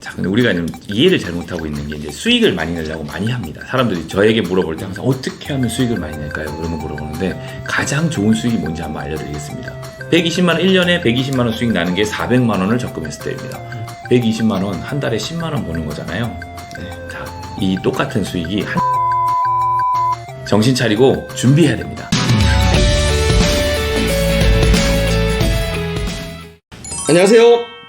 자, 근데 우리가 좀 이해를 잘못하고 있는 게 이제 수익을 많이 내려고 많이 합니다. 사람들이 저에게 물어볼 때 항상 어떻게 하면 수익을 많이 낼까요? 그런 거 물어보는데 가장 좋은 수익이 뭔지 한번 알려드리겠습니다. 120만 원, 1년에 120만 원 수익 나는 게 400만 원을 적금했을 때입니다. 120만 원, 한 달에 10만 원 버는 거잖아요. 네. 자, 이 똑같은 수익이 정신 차리고 준비해야 됩니다. 안녕하세요,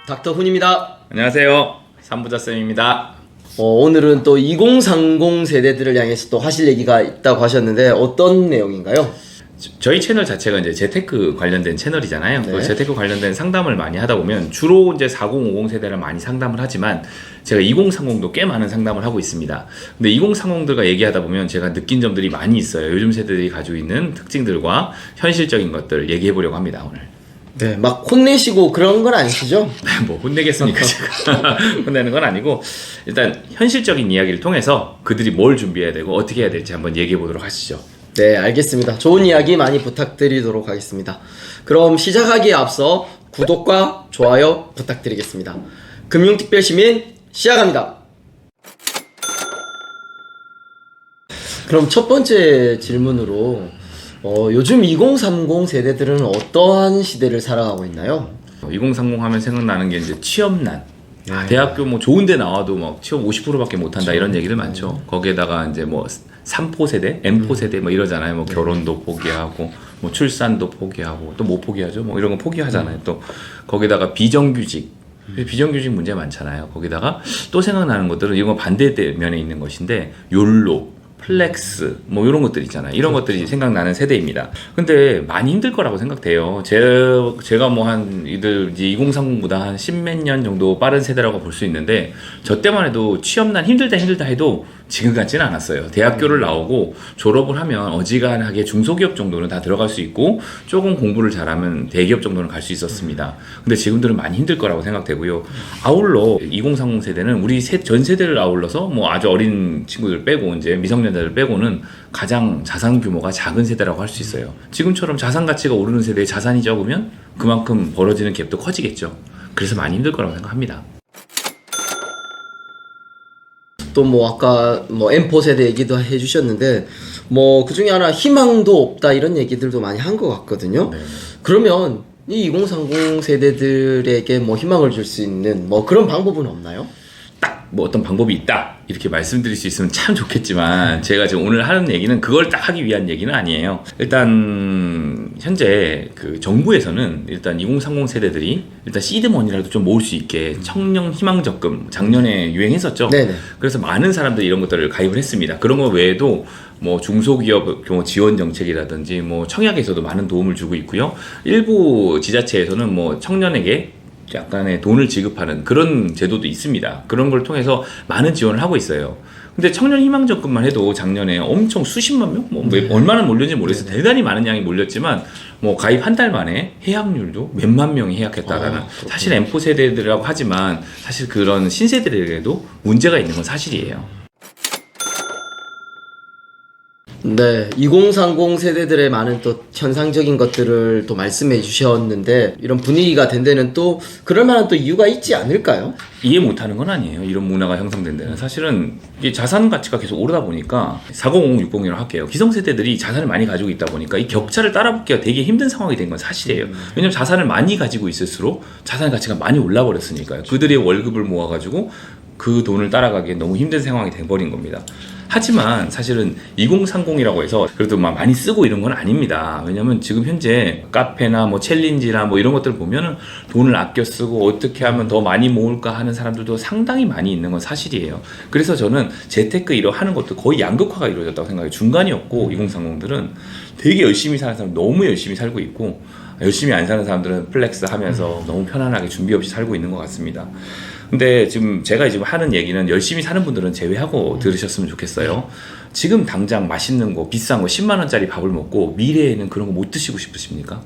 닥터훈입니다. 안녕하세요, 삼부자쌤입니다. 오늘은 또 2030 세대들을 향해서 또 하실 얘기가 있다고 하셨는데 어떤 내용인가요? 저희 채널 자체가 이제 재테크 관련된 채널이잖아요. 네. 재테크 관련된 상담을 많이 하다 보면 주로 이제 40, 50 세대를 많이 상담을 하지만 제가 2030도 꽤 많은 상담을 하고 있습니다. 근데 2030들과 얘기하다 보면 제가 느낀 점들이 많이 있어요. 요즘 세대들이 가지고 있는 특징들과 현실적인 것들을 얘기해 보려고 합니다, 오늘. 네, 막 혼내시고 그런 건 아니시죠? 뭐 혼내겠습니까 제가. 혼내는 건 아니고 일단 현실적인 이야기를 통해서 그들이 뭘 준비해야 되고 어떻게 해야 될지 한번 얘기해 보도록 하시죠. 네, 알겠습니다. 좋은 이야기 많이 부탁드리도록 하겠습니다. 그럼 시작하기에 앞서 구독과 좋아요 부탁드리겠습니다. 금융특별시민 시작합니다. 그럼 첫 번째 질문으로 요즘 2030 세대들은 어떠한 시대를 살아가고 있나요? 2030 하면 생각나는 게 이제 취업난. 대학교 뭐 좋은 데 나와도 막 취업 50%밖에 못 한다 이런 얘기들 많죠. 거기에다가 이제 뭐 3포 세대, M포 세대 뭐 이러잖아요. 뭐 결혼도 포기하고 뭐 출산도 포기하고 또 뭐 포기하죠? 뭐 이런 거 포기하잖아요. 또 거기다가 비정규직. 비정규직 문제 많잖아요. 거기다가 또 생각나는 것들은 이건 반대면에 있는 것인데 욜로, 플렉스 뭐 이런 것들 있잖아요. 이런 것들이 생각나는 세대입니다. 근데 많이 힘들 거라고 생각돼요. 제가 뭐 한 이들 이제 2030보다 한 10몇 년 정도 빠른 세대라고 볼 수 있는데 저 때만 해도 취업난 힘들다 해도 지금 같지는 않았어요. 대학교를 나오고 졸업을 하면 어지간하게 중소기업 정도는 다 들어갈 수 있고 조금 공부를 잘하면 대기업 정도는 갈 수 있었습니다. 근데 지금들은 많이 힘들 거라고 생각되고요. 아울러 2030 세대는 우리 전 세대를 아울러서 뭐 아주 어린 친구들 빼고 이제 미성년자들 빼고는 가장 자산 규모가 작은 세대라고 할 수 있어요. 지금처럼 자산 가치가 오르는 세대에 자산이 적으면 그만큼 벌어지는 갭도 커지겠죠. 그래서 많이 힘들 거라고 생각합니다. 또 뭐 아까 뭐 M4 세대 얘기도 해주셨는데 뭐 그 중에 하나 희망도 없다 이런 얘기들도 많이 한 것 같거든요. 네. 그러면 이 2030 세대들에게 뭐 희망을 줄 수 있는 뭐 그런 방법은 없나요? 딱 뭐 어떤 방법이 있다 이렇게 말씀드릴 수 있으면 참 좋겠지만 제가 지금 오늘 하는 얘기는 그걸 딱 하기 위한 얘기는 아니에요. 일단 현재 그 정부에서는 일단 2030 세대들이 일단 시드머니라도 좀 모을 수 있게 청년 희망 적금 작년에 유행했었죠. 네네. 그래서 많은 사람들이 이런 것들을 가입을 했습니다. 그런 거 외에도 뭐 중소기업 지원 정책이라든지 뭐 청약에서도 많은 도움을 주고 있고요. 일부 지자체에서는 뭐 청년에게 약간의 돈을 지급하는 그런 제도도 있습니다. 그런 걸 통해서 많은 지원을 하고 있어요. 근데 청년 희망 적금만 해도 작년에 엄청 수십만 명? 뭐 얼마나 몰렸는지 모르겠어요. 대단히 많은 양이 몰렸지만 뭐 가입 한 달 만에 해약률도 몇만 명이 해약했다라는 사실 M4 세대들이라고 하지만 사실 그런 신세대들에게도 문제가 있는 건 사실이에요. 네, 2030 세대들의 많은 또 현상적인 것들을 또 말씀해 주셨는데 이런 분위기가 된 데는 또 그럴 만한 또 이유가 있지 않을까요? 이해 못하는 건 아니에요. 이런 문화가 형성된 데는 사실은 이게 자산 가치가 계속 오르다 보니까 4050, 60이라고 할게요. 기성세대들이 자산을 많이 가지고 있다 보니까 이 격차를 따라붙기가 되게 힘든 상황이 된 건 사실이에요. 왜냐면 자산을 많이 가지고 있을수록 자산 가치가 많이 올라 버렸으니까요. 그들의 월급을 모아가지고 그 돈을 따라가기엔 너무 힘든 상황이 돼버린 겁니다. 하지만 사실은 2030이라고 해서 그래도 막 많이 쓰고 이런 건 아닙니다. 왜냐면 지금 현재 카페나 뭐 챌린지나 뭐 이런 것들 보면은 돈을 아껴 쓰고 어떻게 하면 더 많이 모을까 하는 사람들도 상당히 많이 있는 건 사실이에요. 그래서 저는 재테크 이러 하는 것도 거의 양극화가 이루어졌다고 생각해요. 중간이 없고 2030들은 되게 열심히 사는 사람 너무 열심히 살고 있고 열심히 안 사는 사람들은 플렉스 하면서 너무 편안하게 준비 없이 살고 있는 것 같습니다. 근데 지금 제가 지금 하는 얘기는 열심히 사는 분들은 제외하고 들으셨으면 좋겠어요. 지금 당장 맛있는 거 비싼 거 10만 원짜리 밥을 먹고 미래에는 그런 거 못 드시고 싶으십니까?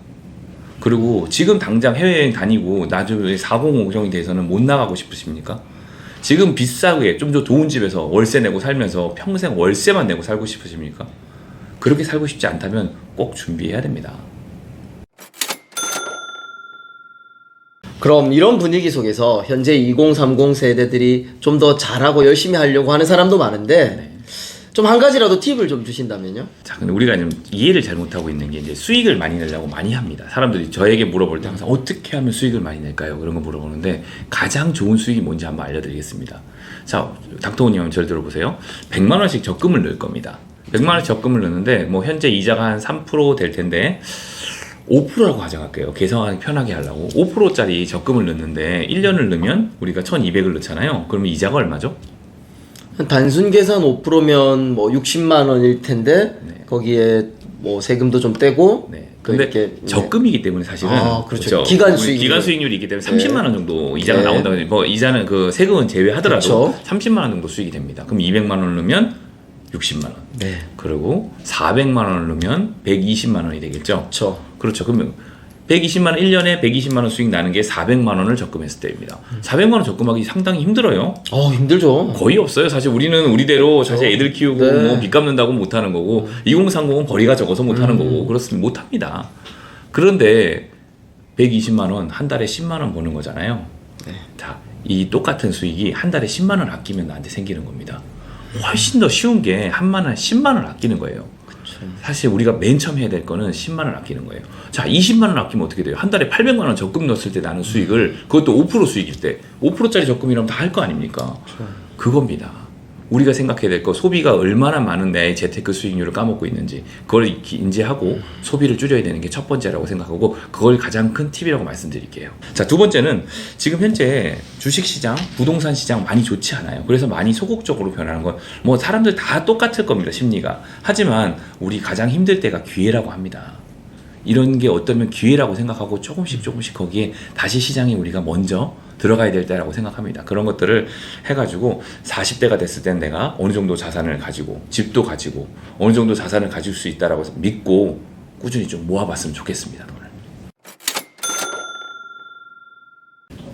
그리고 지금 당장 해외여행 다니고 나중에 4050이 돼서는 못 나가고 싶으십니까? 지금 비싸게 좀 더 좋은 집에서 월세 내고 살면서 평생 월세만 내고 살고 싶으십니까? 그렇게 살고 싶지 않다면 꼭 준비해야 됩니다. 그럼 이런 분위기 속에서 현재 2030 세대들이 좀 더 잘하고 열심히 하려고 하는 사람도 많은데 좀 한 가지라도 팁을 좀 주신다면요? 자, 근데 우리가 좀 이해를 잘못하고 있는 게 이제 수익을 많이 내려고 많이 합니다. 사람들이 저에게 물어볼 때 항상 어떻게 하면 수익을 많이 낼까요? 그런 거 물어보는데 가장 좋은 수익이 뭔지 한번 알려드리겠습니다. 자, 닥터오님 한번 저를 들어보세요. 100만 원씩 적금을 넣을 겁니다. 100만 원씩 적금을 넣는데 뭐 현재 이자가 한 3% 될 텐데 5%라고 가정할게요. 계산하기 편하게 하려고 5%짜리 적금을 넣는데 1년을 넣으면 우리가 1200을 넣잖아요. 그러면 이자가 얼마죠? 단순 계산 5%면 뭐 60만 원일 텐데 거기에 뭐 세금도 좀 떼고 네. 또 근데 이렇게 적금이기 때문에 사실은 그렇죠. 기간 수익률. 기간 수익률이 있기 때문에 30만 원 정도 이자가 네. 나온다고 해요. 뭐 이자는 그 세금은 제외하더라도 그렇죠. 30만 원 정도 수익이 됩니다. 그럼 200만 원을 넣으면 60만 원. 네. 그리고 400만 원을 넣으면 120만 원이 되겠죠. 그렇죠. 그렇죠. 그러면 120만 원 1년에 120만 원 수익 나는 게 400만 원을 적금했을 때입니다. 400만 원 적금하기 상당히 힘들어요. 힘들죠. 거의 없어요. 사실 우리는 우리대로 사실 애들 키우고 네. 뭐 빚 갚는다고 못 하는 거고 2030은 벌이가 적어서 못 하는 거고 그렇습니다. 못 합니다. 그런데 120만 원 한 달에 10만 원 버는 거잖아요. 네. 자, 이 똑같은 수익이 한 달에 10만 원 아끼면 나한테 생기는 겁니다. 훨씬 더 쉬운 게 한 원 10만 원 아끼는 거예요. 사실 우리가 맨 처음 해야 될 거는 10만 원 아끼는 거예요. 자, 20만 원 아끼면 어떻게 돼요? 한 달에 800만 원 적금 넣었을 때 나는 수익을 그것도 5% 수익일 때 5%짜리 적금이라면 다 할 거 아닙니까? 그겁니다. 우리가 생각해야 될 거 소비가 얼마나 많은 내 재테크 수익률을 까먹고 있는지 그걸 인지하고 소비를 줄여야 되는 게 첫 번째라고 생각하고 그걸 가장 큰 팁이라고 말씀드릴게요. 자, 두 번째는 지금 현재 주식시장, 부동산 시장 많이 좋지 않아요. 그래서 많이 소극적으로 변하는 건 뭐 사람들 다 똑같을 겁니다. 심리가. 하지만 우리 가장 힘들 때가 기회라고 합니다. 이런 게 어쩌면 기회라고 생각하고 조금씩 거기에 다시 시장에 우리가 먼저 들어가야 될 때라고 생각합니다. 그런 것들을 해가지고 40대가 됐을 땐 내가 어느 정도 자산을 가지고 집도 가지고 어느 정도 자산을 가질 수 있다라고 믿고 꾸준히 좀 모아봤으면 좋겠습니다. 오늘.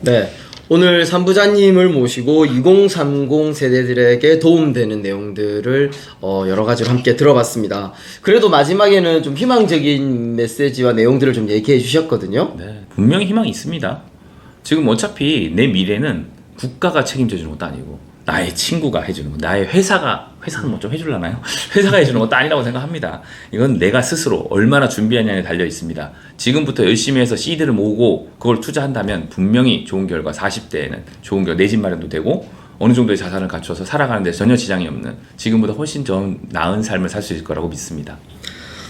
네. 오늘 삼부자님을 모시고 2030 세대들에게 도움되는 내용들을 여러 가지로 함께 들어봤습니다. 그래도 마지막에는 좀 희망적인 메시지와 내용들을 좀 얘기해 주셨거든요. 네, 분명히 희망이 있습니다. 지금 어차피 내 미래는 국가가 책임져 주는 것도 아니고 나의 친구가 해주는 거, 나의 회사는 뭐 좀 해줄라나요? 회사가 해주는 것도 아니라고 생각합니다. 이건 내가 스스로 얼마나 준비하냐에 달려 있습니다. 지금부터 열심히 해서 씨드를 모으고 그걸 투자한다면 분명히 좋은 결과, 40대에는 좋은 결과, 내 집 마련도 되고 어느 정도의 자산을 갖춰서 살아가는데 전혀 지장이 없는 지금보다 훨씬 더 나은 삶을 살 수 있을 거라고 믿습니다.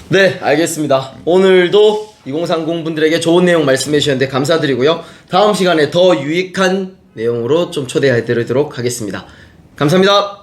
네, 알겠습니다. 오늘도 2030 분들에게 좋은 내용 말씀해 주셨는데 감사드리고요. 다음 시간에 더 유익한 내용으로 좀 초대해 드리도록 하겠습니다. 감사합니다.